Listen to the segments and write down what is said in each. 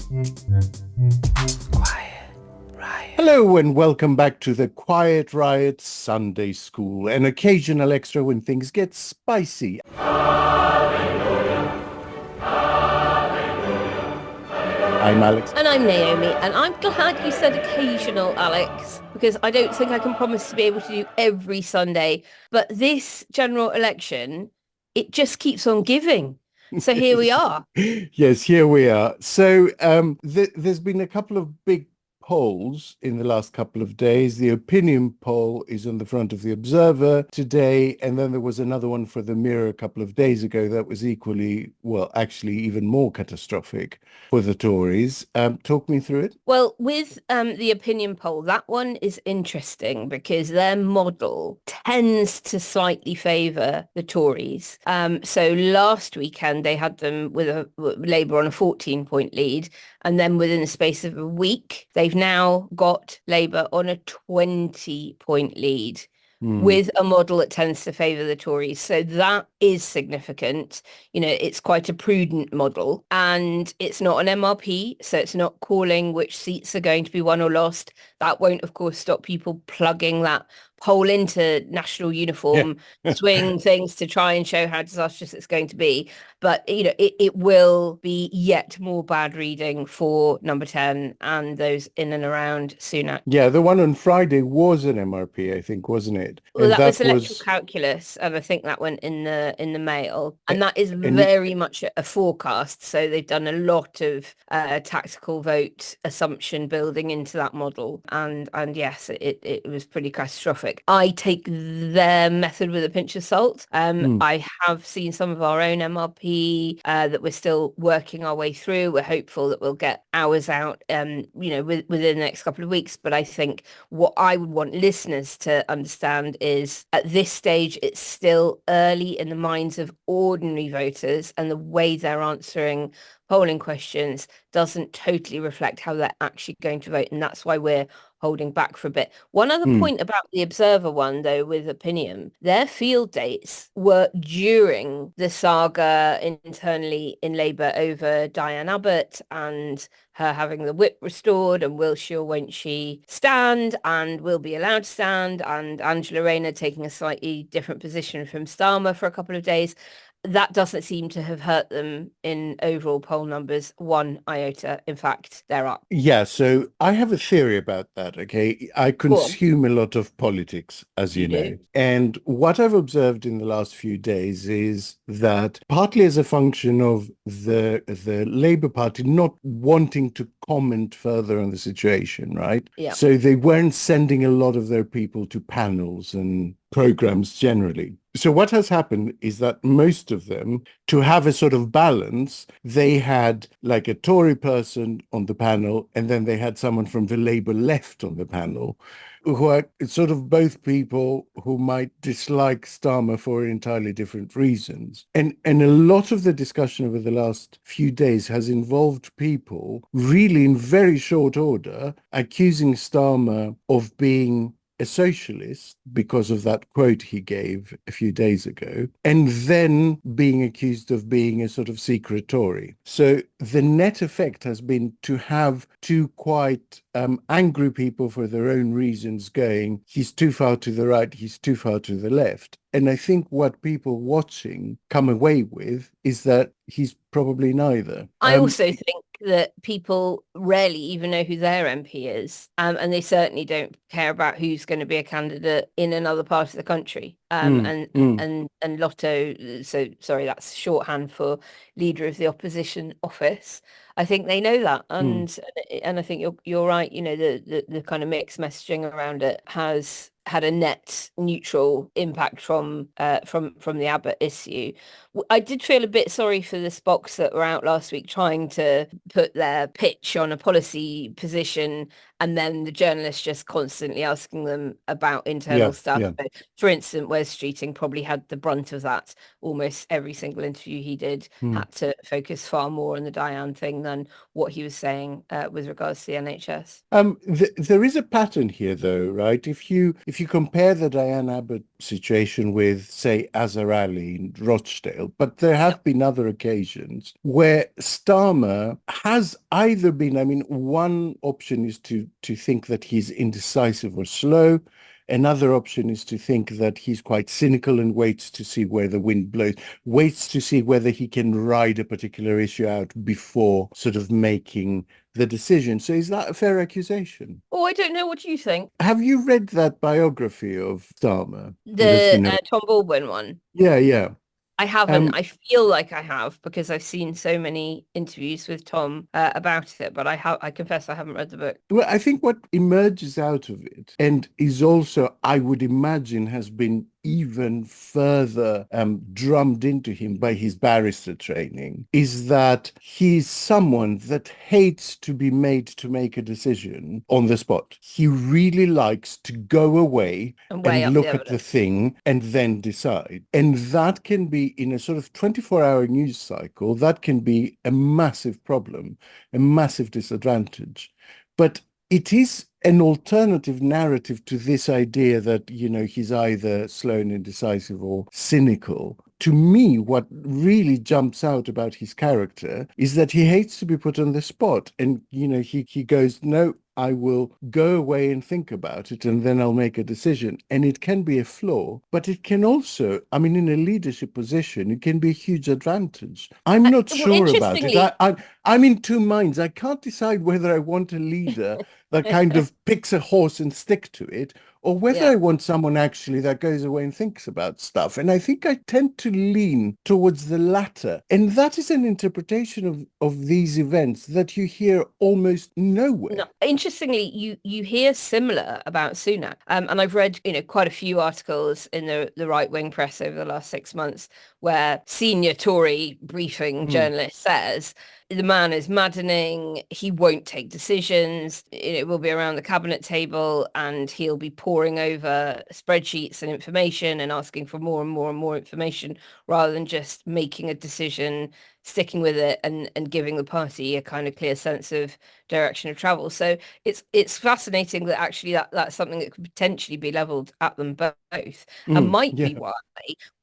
Quiet Riot. Hello and welcome back to the Quiet Riot Sunday School, an occasional extra when things get spicy. I'm Alex. And I'm Naomi, and I'm glad you said occasional, Alex, because I don't think I can promise to be able to do every Sunday. But this general election, it just keeps on giving. So here we are. Yes, here we are. So there's been a couple of big polls in the last couple of days. The opinion poll is on the front of the Observer today, and then there was another one for the Mirror a couple of days ago that was equally, well, actually even more catastrophic for the Tories. Talk me through it. Well, with the opinion poll, that one is interesting because their model tends to slightly favour the Tories. So last weekend they had them with Labour on a 14-point lead, and then within the space of a week, they've now got Labour on a 20-point lead. With a model that tends to favour the Tories. So that is significant. You know, it's quite a prudent model and it's not an MRP, so it's not calling which seats are going to be won or lost. That won't, of course, stop people plugging that poll into national uniform, swing things to try and show how disastrous it's going to be. But, you know, it will be yet more bad reading for Number 10 and those in and around Sunak. Yeah, the one on Friday was an MRP, I think, wasn't it? Well, And that was that electoral was, calculus, and I think that went in the Mail, a- and that is and very much a forecast. So they've done a lot of tactical vote assumption building into that model, and yes, it was pretty catastrophic. I take their method with a pinch of salt. I have seen some of our own MRP that we're still working our way through. We're hopeful that we'll get ours out, within the next couple of weeks. But I think what I would want listeners to understand is at this stage, it's still early in the minds of ordinary voters, and the way they're answering polling questions doesn't totally reflect how they're actually going to vote. And that's why we're holding back for a bit. One other mm, point about the Observer one, though, with opinion, their field dates were during the saga internally in Labour over Diane Abbott and her having the whip restored, and will she or won't she stand, and will be allowed to stand, and Angela Rayner taking a slightly different position from Starmer for a couple of days. That doesn't seem to have hurt them in overall poll numbers one iota. In fact, they're up. yeah, so I have a theory about that, okay? I Go on. consume a lot of politics, as You you do? know. And what I've observed in the last few days is that partly as a function of the Labour Party not wanting to comment further on the situation, right? Yeah. So they weren't sending a lot of their people to panels and programs generally. So what has happened is that most of them, to have a sort of balance, they had like a Tory person on the panel, and then they had someone from the Labour left on the panel, who are sort of both people who might dislike Starmer for entirely different reasons. And a lot of the discussion over the last few days has involved people really in very short order accusing Starmer of being a socialist because of that quote he gave a few days ago, and then being accused of being a sort of secret Tory. So the net effect has been to have two quite angry people for their own reasons going, he's too far to the right, he's too far to the left. And I think what people watching come away with is that he's probably neither. I also think that people rarely even know who their MP is, and they certainly don't care about who's going to be a candidate in another part of the country. Mm, mm, And Lotto, so sorry, that's shorthand for Leader of the Opposition Office. I think they know that, mm. and I think you're right. You know, the kind of mixed messaging around it has had a net neutral impact from the Abbott issue. I did feel a bit sorry for the Spocks that were out last week trying to put their pitch on a policy position and then the journalists just constantly asking them about internal Yeah, stuff. yeah. So, for instance, Wes Streeting probably had the brunt of that. Almost every single interview he did Hmm. had to focus far more on the Diane thing than what he was saying with regards to the NHS. There is a pattern here, though, right? If you compare the Diane Abbott situation with, say, Azhar Ali in Rochdale, but there Yeah. have been other occasions where Starmer has either been, I mean, one option is to think that he's indecisive or slow. Another option is to think that he's quite cynical and waits to see where the wind blows, waits to see whether he can ride a particular issue out before sort of making the decision. So is that a fair accusation? Oh, I don't know. What do you think? Have you read that biography of Starmer? Because, The Tom Baldwin one. yeah, yeah. I haven't. Um, I feel like I have because I've seen so many interviews with Tom about it, but I confess I haven't read the book. Well, I think what emerges out of it, and is also, I would imagine, has been even further drummed into him by his barrister training, is that he's someone that hates to be made to make a decision on the spot. He really likes to go away And weigh and up the look at the evidence. thing and then decide. And that can be, in a sort of 24-hour news cycle, that can be a massive problem, a massive disadvantage. But it is an alternative narrative to this idea that, he's either slow and indecisive or cynical. To me, what really jumps out about his character is that he hates to be put on the spot. And, he goes, no, I will go away and think about it, and then I'll make a decision. And it can be a flaw, but it can also, I mean, in a leadership position, it can be a huge advantage. I'm not Well, sure about it. interestingly, I'm in two minds. I can't decide whether I want a leader that kind of picks a horse and stick to it, or whether yeah. I want someone actually that goes away and thinks about stuff. And I think I tend to lean towards the latter. And that is an interpretation of these events that you hear almost nowhere. No, interestingly, you hear similar about Sunak, and I've read quite a few articles in the right wing press over the last 6 months where senior Tory briefing Mm, journalist says the man is maddening. He won't take decisions. It will be around the cabinet table, and he'll be poring over spreadsheets and information and asking for more and more and more information rather than just making a decision, sticking with it, and giving the party a kind of clear sense of direction of travel. So it's fascinating that actually that's something that could potentially be leveled at them both, and might yeah. be why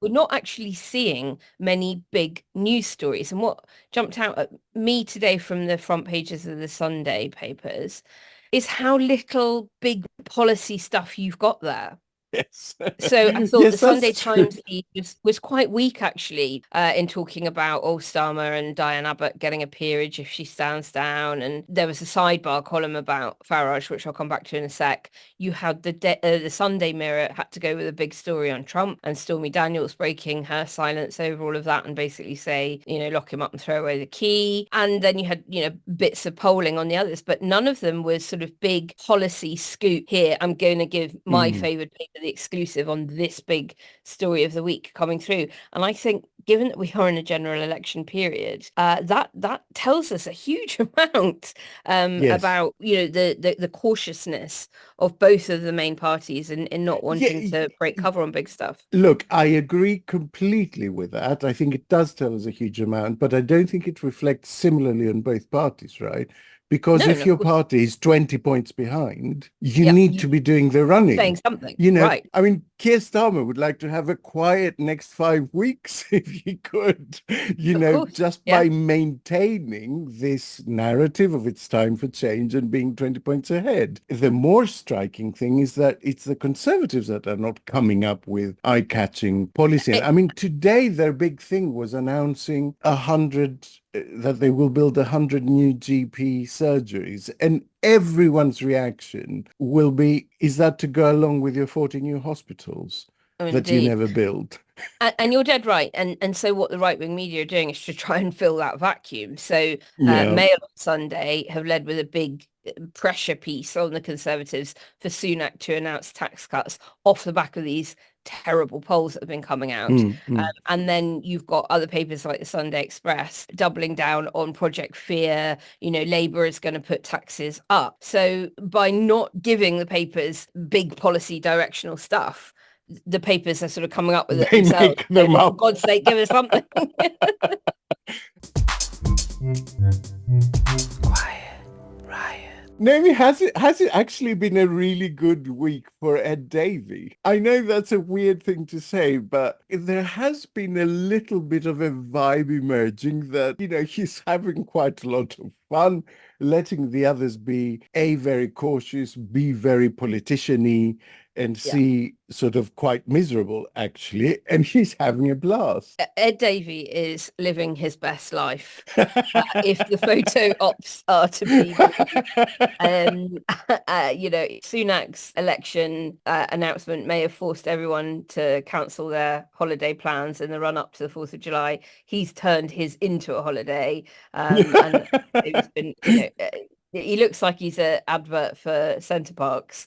we're not actually seeing many big news stories. And what jumped out at me today from the front pages of the Sunday papers is how little big policy stuff you've got there. Yes. So I thought the Yes, Sunday that's true. Times lead was quite weak actually in talking about Starmer and Diane Abbott getting a peerage if she stands down. And there was a sidebar column about Farage, which I'll come back to in a sec. You had the Sunday Mirror had to go with a big story on Trump and Stormy Daniels breaking her silence over all of that and basically say, lock him up and throw away the key. And then you had, bits of polling on the others, but none of them was sort of big policy scoop. Here, I'm going to give my Mm. favorite paper the exclusive on this big story of the week coming through. And I think given that we are in a general election period, that tells us a huge amount Yes. about the cautiousness of both of the main parties in not wanting Yeah. to break cover on big stuff. Look, I agree completely with that. I think it does tell us a huge amount, but I don't think it reflects similarly on both parties, right? Because No, if no, of your course. party is 20 points behind, you Yep, need you to be doing the running. saying something, right? I mean, Keir Starmer would like to have a quiet next 5 weeks if he could, Of course. just Yeah. by maintaining this narrative of it's time for change and being 20 points ahead. The more striking thing is that it's the Conservatives that are not coming up with eye-catching policy. And It, I mean, today their big thing was announcing that they will build 100 new GP surgeries. And everyone's reaction will be, is that to go along with your 40 new hospitals that you indeed. never built? And you're dead right. And so what the right-wing media are doing is to try and fill that vacuum. So Yeah. Mail on Sunday have led with a big pressure piece on the Conservatives for Sunak to announce tax cuts off the back of these terrible polls that have been coming out. And then you've got other papers like the Sunday Express doubling down on Project Fear. Labour is going to put taxes up. So by not giving the papers big policy directional stuff, the papers are sort of coming up with it themselves. Make them up. For God's sake, give us something. Quiet Riot. Naomi, has it actually been a really good week for Ed Davey? I know that's a weird thing to say, but there has been a little bit of a vibe emerging that, he's having quite a lot of fun, letting the others be very cautious, be very politician-y, and C, sort of quite miserable, actually, and he's having a blast. Ed Davey is living his best life, if the photo ops are to be Sunak's election announcement may have forced everyone to cancel their holiday plans in the run-up to the 4th of July. He's turned his into a holiday, and it's been, he looks like he's an advert for Centre Parks.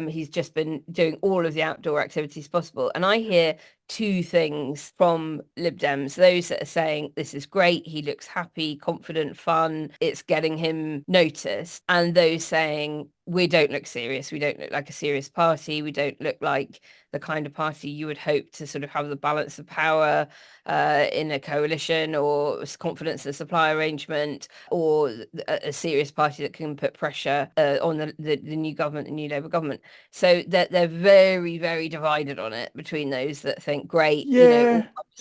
He's just been doing all of the outdoor activities possible. And I hear two things from Lib Dems: those that are saying this is great, he looks happy, confident, fun, it's getting him noticed, and those saying we don't look serious, we don't look like a serious party, we don't look like the kind of party you would hope to sort of have the balance of power in a coalition, or confidence in a supply arrangement, or a serious party that can put pressure on the new government, the new Labour government. So they're very, very divided on it, between those that think great,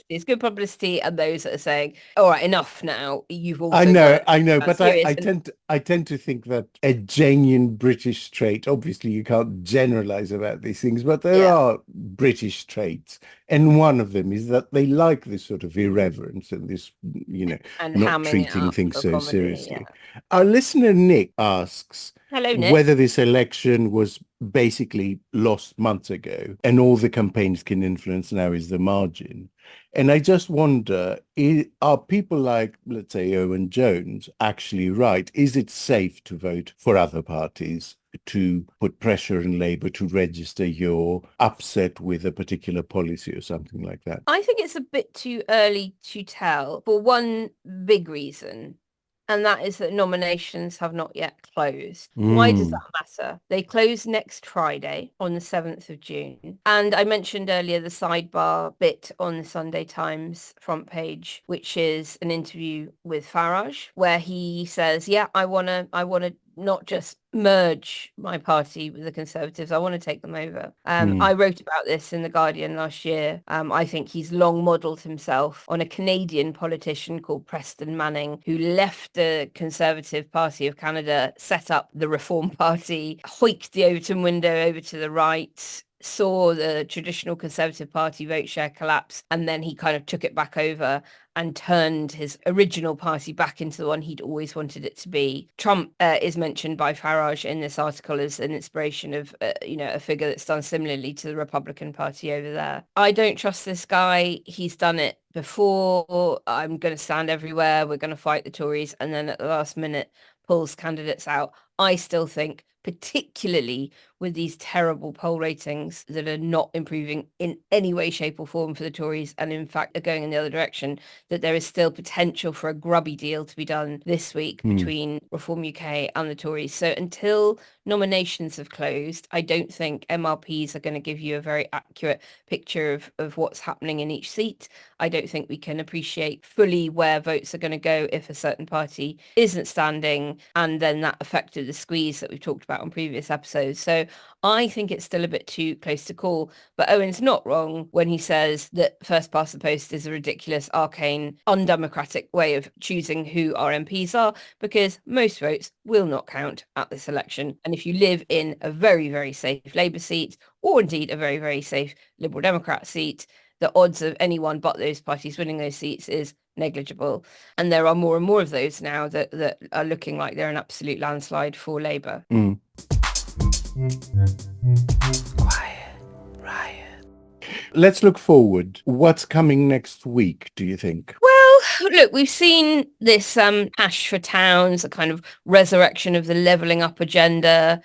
it's good publicity, and those that are saying, all right, enough now, you've also I know, but I tend to think that a genuine British trait, obviously you can't generalize about these things, but there are British traits, and one of them is that they like this sort of irreverence and this, and not treating things so comedy, seriously. Our listener Nick asks, hello, Nick, whether this election was basically lost months ago and all the campaigns can influence now is the margin. And I just wonder, are people like, let's say, Owen Jones actually right? Is it safe to vote for other parties, to put pressure on Labour to register you're upset with a particular policy or something like that? I think it's a bit too early to tell, for one big reason, and that is that nominations have not yet closed. Why does that matter? They close next Friday on the 7th of June. And I mentioned earlier the sidebar bit on the Sunday Times front page, which is an interview with Farage, where he says, I want to not just merge my party with the Conservatives, I want to take them over. I wrote about this in The Guardian last year. I think he's long modelled himself on a Canadian politician called Preston Manning, who left the Conservative Party of Canada, set up the Reform Party, hoiked the Overton window over to the right, saw the traditional Conservative Party vote share collapse, and then he kind of took it back over and turned his original party back into the one he'd always wanted it to be. Trump is mentioned by Farage in this article as an inspiration of, a figure that's done similarly to the Republican Party over there. I don't trust this guy. He's done it before. I'm going to stand everywhere. We're going to fight the Tories. And then at the last minute, pulls candidates out. I still think, particularly with these terrible poll ratings that are not improving in any way, shape or form for the Tories, and in fact are going in the other direction, that there is still potential for a grubby deal to be done this week between Reform UK and the Tories. So until nominations have closed, I don't think MRPs are going to give you a very accurate picture of what's happening in each seat. I don't think we can appreciate fully where votes are going to go if a certain party isn't standing, and then that affected the squeeze that we've talked about on previous episodes. So I think it's still a bit too close to call, but Owen's not wrong when he says that first past the post is a ridiculous, arcane, undemocratic way of choosing who our MPs are, because most votes will not count at this election. And if you live in a very, very safe Labour seat, or indeed a very, very safe Liberal Democrat seat, the odds of anyone but those parties winning those seats is negligible. And there are more and more of those now that are looking like they're an absolute landslide for Labour. Quiet Riot. Let's look forward. What's coming next week, do you think? Well, Well, look, we've seen this Ash for Towns, a kind of resurrection of the levelling up agenda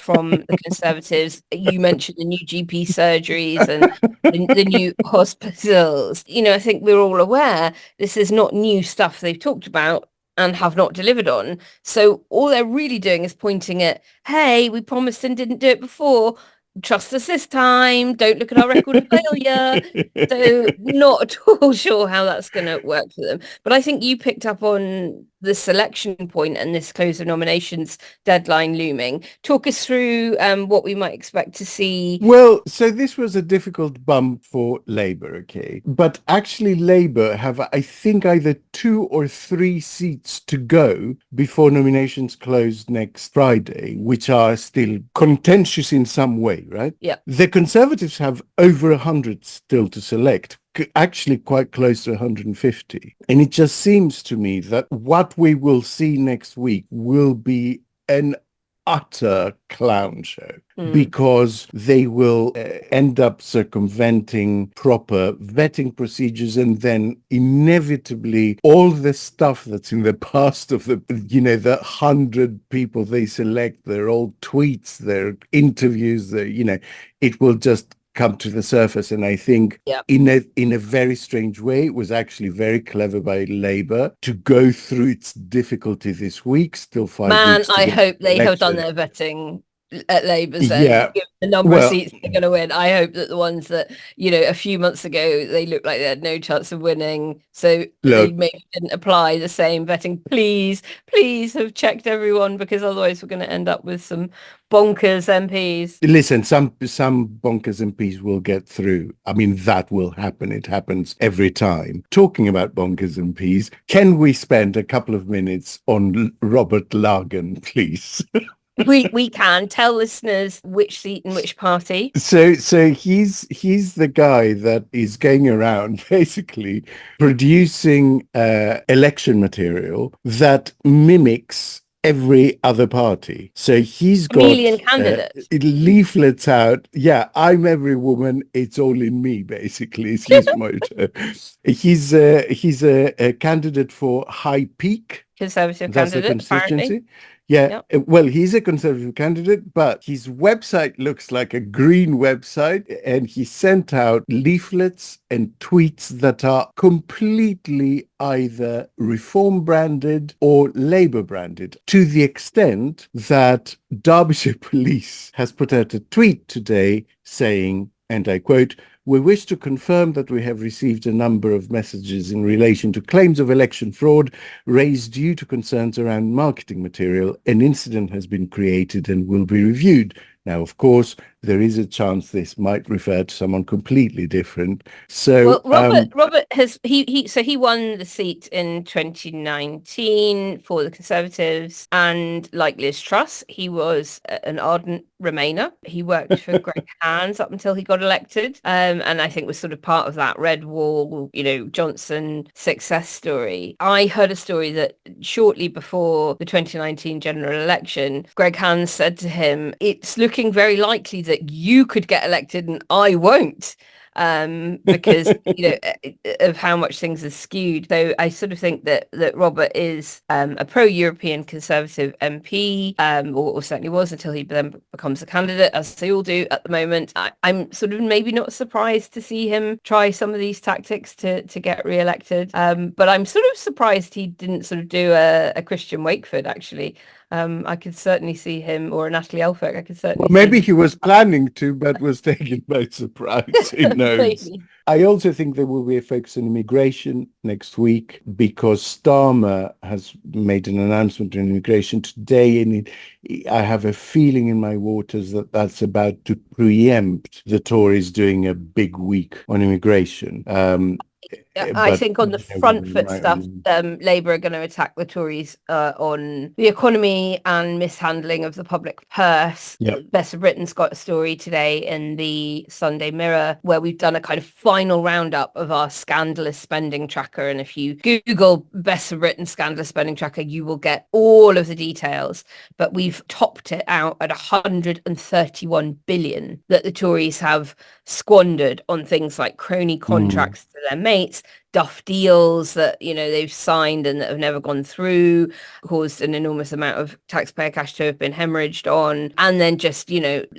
from the Conservatives. You mentioned the new GP surgeries and the new hospitals. I think we're all aware this is not new stuff they've talked about and have not delivered on. So all they're really doing is pointing at, hey, we promised and didn't do it before. Trust us this time. Don't look at our record of failure. So not at all sure how that's going to work for them. But I think you picked up on the selection point and this close of nominations deadline looming. Talk us through what we might expect to see. Well, so this was a difficult bump for Labour, okay? But actually Labour have, I think, either 2 or 3 seats to go before nominations close next Friday, which are still contentious in some way, right? Yeah. The Conservatives have over 100 still to select, actually quite close to 150. And it just seems to me that what we will see next week will be an utter clown show because they will end up circumventing proper vetting procedures, and then inevitably all the stuff that's in the past of the 100 people they select, their old tweets, their interviews, it will just come to the surface. And I think in a very strange way, it was actually very clever by Labour to go through its difficulty this week, still 5 weeks. I hope they have done their vetting at Labour's end. Yeah. The number of seats they're going to win. I hope that the ones that, a few months ago, they looked like they had no chance of winning. So they maybe didn't apply the same vetting. Please have checked everyone, because otherwise we're going to end up with some bonkers MPs. Listen, some bonkers MPs will get through. I mean, that will happen. It happens every time. Talking about bonkers MPs, can we spend a couple of minutes on Robert Lagan, please? We can tell listeners which seat and which party. So he's the guy that is going around basically producing election material that mimics every other party. So he's got chameleon candidates, leaflets out. Yeah, I'm every woman. It's all in me. Basically, is his motto. He's a candidate for High Peak. Conservative That's candidate, a constituency. apparently. Yeah, well, he's a Conservative candidate, but his website looks like a green website, and he sent out leaflets and tweets that are completely either Reform branded or Labour branded, to the extent that Derbyshire Police has put out a tweet today saying, and I quote, "We wish to confirm that we have received a number of messages in relation to claims of election fraud raised due to concerns around marketing material. An incident has been created and will be reviewed." Now, of course, there is a chance this might refer to someone completely different. So, Robert has he won the seat in 2019 for the Conservatives, and like Liz Truss, he was an ardent Remainer. He worked for Greg Hands up until he got elected, and I think was sort of part of that Red Wall, Johnson success story. I heard a story that shortly before the 2019 general election, Greg Hands said to him, "It's looking very likely that you could get elected and I won't." Because of how much things are skewed. So I sort of think that Robert is a pro-European Conservative MP, or certainly was until he then becomes a candidate, as they all do at the moment. I'm sort of maybe not surprised to see him try some of these tactics to get re-elected, but I'm sort of surprised he didn't sort of do a Christian Wakeford, actually. I could certainly see him, or a Natalie Elphirk. I could certainly. Well, maybe he was planning to, but was taken by surprise. Who knows? I also think there will be a focus on immigration next week, because Starmer has made an announcement on immigration today, and I have a feeling in my waters that that's about to preempt the Tories doing a big week on immigration. I think on the front foot stuff, Labour are going to attack the Tories on the economy and mishandling of the public purse. Best of Britain's got a story today in the Sunday Mirror where we've done a kind of final roundup of our Scandalous spending tracker. And if you Google Best of Britain Scandalous spending tracker, you will get all of the details. But we've topped it out at 131 billion that the Tories have squandered on things like crony contracts to their mates, these duff deals that, they've signed and that have never gone through, caused an enormous amount of taxpayer cash to have been hemorrhaged on, and then just,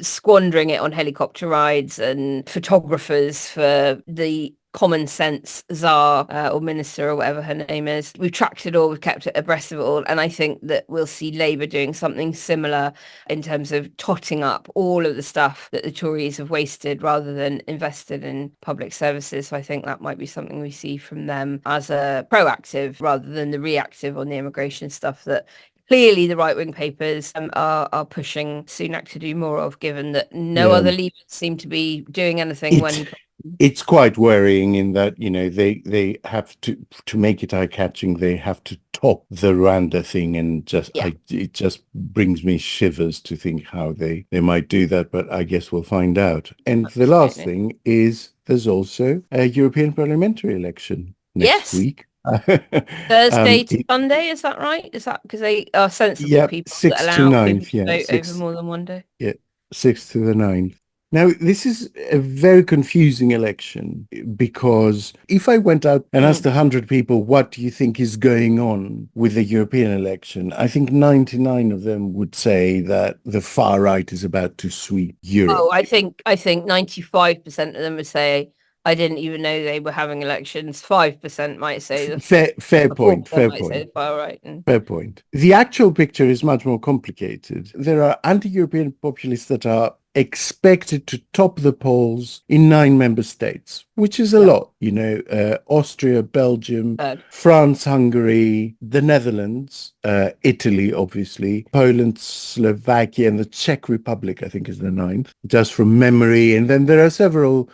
squandering it on helicopter rides and photographers for the common sense czar or minister or whatever her name is. We've tracked it all, we've kept it abreast of it all, and I think that we'll see Labour doing something similar in terms of totting up all of the stuff that the Tories have wasted rather than invested in public services. So I think that might be something we see from them as a proactive rather than the reactive on the immigration stuff that clearly the right-wing papers are pushing Sunak to do more of, given that no other leaders seem to be doing anything when... It's quite worrying in that, they have to make it eye-catching, they have to top the Rwanda thing, and it just brings me shivers to think how they might do that, but I guess we'll find out. And the last thing is there's also a European parliamentary election next week. Thursday to Sunday, is that right? Is that because they are sensible people 6 that to allow 9, people to vote over more than one day? Yeah, 6 to the 9th. Now, this is a very confusing election, because if I went out and asked 100 people, what do you think is going on with the European election? I think 99 of them would say that the far right is about to sweep Europe. Oh, I think 95% of them would say, I didn't even know they were having elections. 5% might say the fair point. Say the far right. Fair point. The actual picture is much more complicated. There are anti-European populists that are expected to top the polls in 9 member states, which is a lot. Austria, Belgium, France, Hungary, the Netherlands, Italy, obviously, Poland, Slovakia, and the Czech Republic, I think, is the 9th, just from memory. And then there are several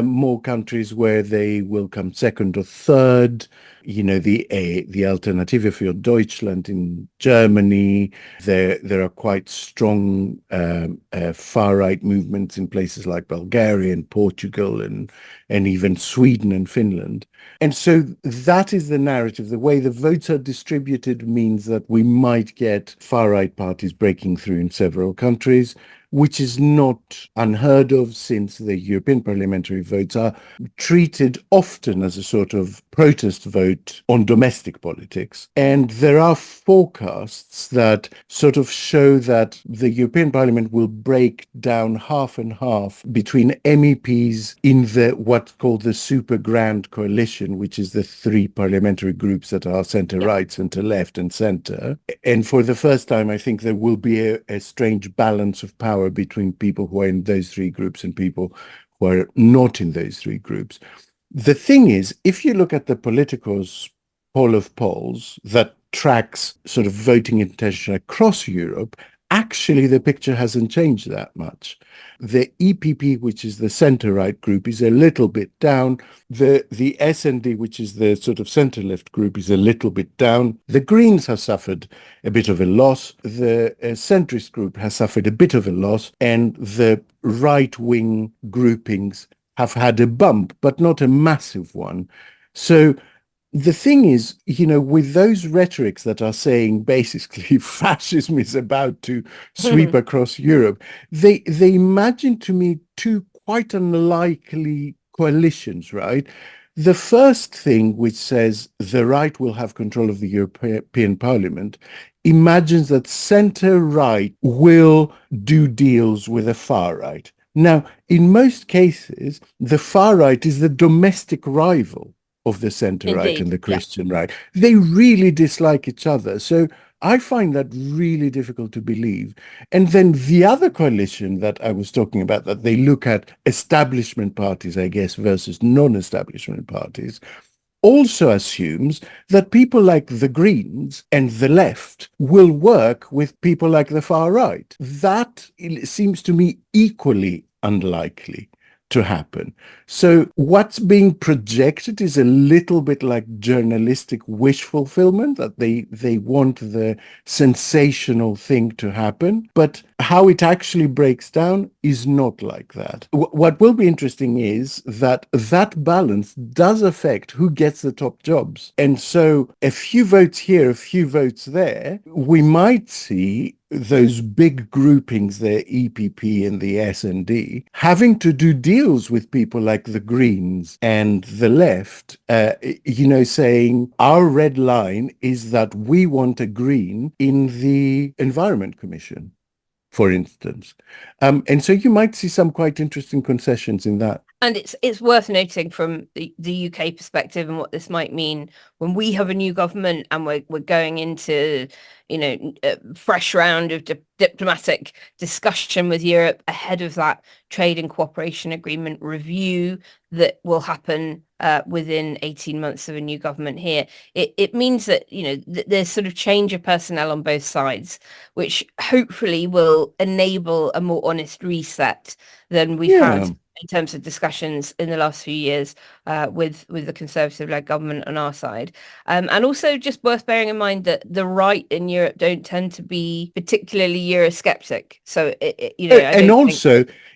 more countries where they will come second or third. The Alternative für Deutschland in Germany. There are quite strong far-right movements in places like Bulgaria and Portugal and even Sweden and Finland. And so that is the narrative. The way the votes are distributed means that we might get far-right parties breaking through in several countries, which is not unheard of, since the European parliamentary votes are treated often as a sort of protest vote on domestic politics. And there are forecasts that sort of show that the European Parliament will break down half and half between MEPs in what's called the Super Grand Coalition, which is the 3 parliamentary groups that are centre-right, centre-left and centre. And for the first time, I think there will be a strange balance of power between people who are in those 3 groups and people who are not in those 3 groups. The thing is, if you look at the Politico's poll of polls that tracks sort of voting intention across Europe, actually the picture hasn't changed that much. The EPP, which is the centre-right group, is a little bit down. The SND, which is the sort of centre-left group, is a little bit down. The Greens have suffered a bit of a loss. The centrist group has suffered a bit of a loss. And the right-wing groupings have had a bump, but not a massive one. So the thing is, with those rhetorics that are saying basically fascism is about to sweep across Europe, they imagine to me 2 quite unlikely coalitions, right? The first thing, which says the right will have control of the European Parliament, imagines that centre-right will do deals with the far right. Now, in most cases, the far right is the domestic rival of the centre-right and the Christian right. They really dislike each other. So I find that really difficult to believe. And then the other coalition that I was talking about, that they look at establishment parties, I guess, versus non-establishment parties, also assumes that people like the Greens and the left will work with people like the far right. That seems to me equally unlikely to happen. So what's being projected is a little bit like journalistic wish fulfillment, that they want the sensational thing to happen, but how it actually breaks down is not like that. What will be interesting is that balance does affect who gets the top jobs. And so a few votes here, a few votes there, we might see those big groupings, the EPP and the S&D, having to do deals with people like the Greens and the left, saying our red line is that we want a Green in the Environment Commission, for instance. And so you might see some quite interesting concessions in that. And it's worth noting from the UK perspective and what this might mean when we have a new government and we're going into, a fresh round of diplomatic discussion with Europe ahead of that trade and cooperation agreement review that will happen within 18 months of a new government here. It means that, there's sort of change of personnel on both sides, which hopefully will enable a more honest reset than we've had in terms of discussions in the last few years with the Conservative-led government on our side. And also just worth bearing in mind that the right in Europe don't tend to be particularly Eurosceptic. So,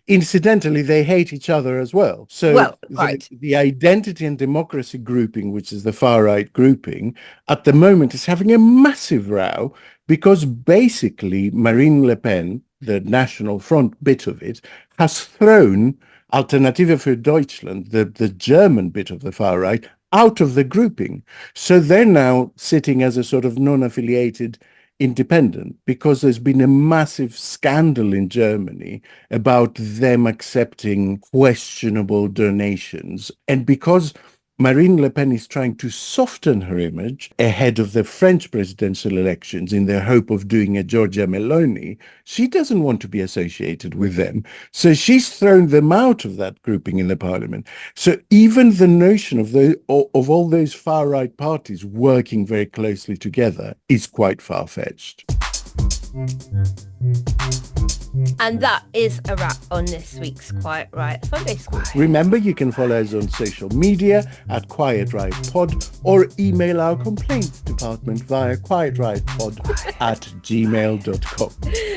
incidentally, they hate each other as well. So right. the Identity and Democracy grouping, which is the far-right grouping, at the moment is having a massive row because basically Marine Le Pen, the National Front bit of it, has thrown Alternative für Deutschland, the German bit of the far right, out of the grouping. So they're now sitting as a sort of non-affiliated independent because there's been a massive scandal in Germany about them accepting questionable donations. And because Marine Le Pen is trying to soften her image ahead of the French presidential elections in the hope of doing a Giorgia Meloni, she doesn't want to be associated with them. So she's thrown them out of that grouping in the parliament. So even the notion of all those far-right parties working very closely together is quite far-fetched. And that is a wrap on this week's Quiet Riot Sunday School. Remember, you can follow us on social media at Quiet Riot Pod or email our complaints department via quietriotpod@gmail.com.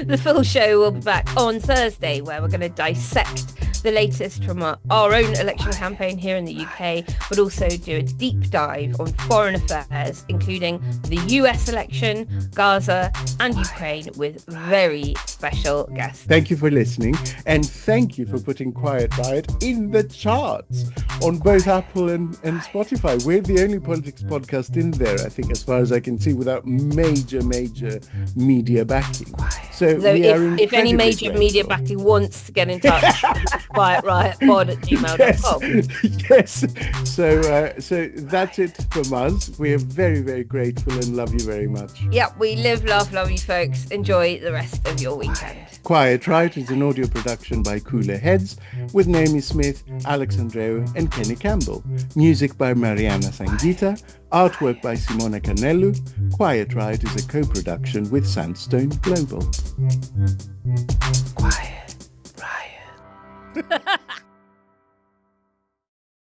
The full show will be back on Thursday, where we're going to dissect the latest from our own election campaign here in the UK, but also do a deep dive on foreign affairs, including the US election, Gaza and Ukraine, with very special guests. Thank you for listening, and thank you for putting Quiet Riot in the charts on both Apple and Spotify. We're the only politics podcast in there, I think, as far as I can see, without major media backing. So if any major media backing wants to get in touch, quietriotpod@gmail.com. Yes. So that's it from us. We are very, very grateful and love you very much. Yeah, we live, laugh, love you folks. Enjoy the rest of your weekend. Quiet Riot is an audio production by Cooler Heads with Naomi Smith, Alex Andreou and Kenny Campbell. Music by Mariana Sanghita. Artwork by Simona Canellu. Quiet Riot is a co-production with Sandstone Global. Quiet Riot.